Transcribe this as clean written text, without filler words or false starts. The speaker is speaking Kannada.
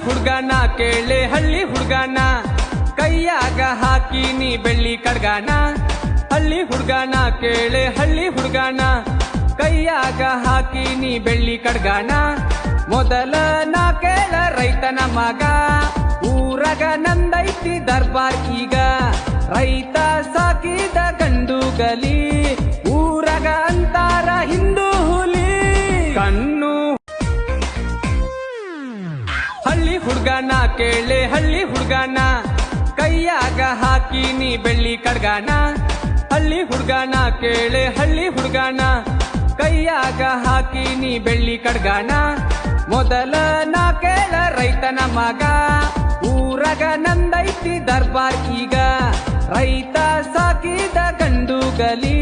ಹುಡ್ಗನ ಕೇಳೆ ಹಳ್ಳಿ ಹುಡ್ಗನ ಕೈಯಾಗ ಹಾಕಿ ನೀ ಬೆಳ್ಳಿ ಕಡ್ಗಾನ. ಹಳ್ಳಿ ಹುಡ್ಗನ ಕೇಳೆ ಹಳ್ಳಿ ಹುಡ್ಗನ ಕೈಯಾಗ ಹಾಕಿ ನೀ ಬೆಳ್ಳಿ ಕಡ್ಗಾನ. ಮೊದಲ ನಾ ಕೇಳ ರೈತನ ಮಗ ಊರಗ ನಂದೈತಿ ದರ್ಬಾರ್ ಈಗ. ರೈತ ಸಾಕಿದ ಗಂಡು ಗಲಿ ಊರಗ ಅಂತಾರ ಹಿಂದೂ ಹುಲಿ. ಕಣ್ಣು ಹಳ್ಳಿ ಹುಡ್ಗನ ಕೇಳೆ ಹಳ್ಳಿ ಹುಡ್ಗನ ಕೈಯಾಗ ಹಾಕಿ ನೀ ಬೆಳ್ಳಿ ಕಡ್ಗಾನ. ಹಳ್ಳಿ ಹುಡ್ಗನ ಕೇಳೆ ಹಳ್ಳಿ ಹುಡ್ಗನ ಕೈಯಾಗ ಹಾಕಿ ನೀ ಬೆಳ್ಳಿ ಕಡ್ಗಾನ. ಮೊದಲ ನಾ ಕೇಳ ರೈತನ ಮಗ ಊರಗ ನಂದೈತಿ ದರ್ಬಾರ್ ಈಗ. ರೈತ ಸಾಕಿದ ಗಂಡು ಗಲಿ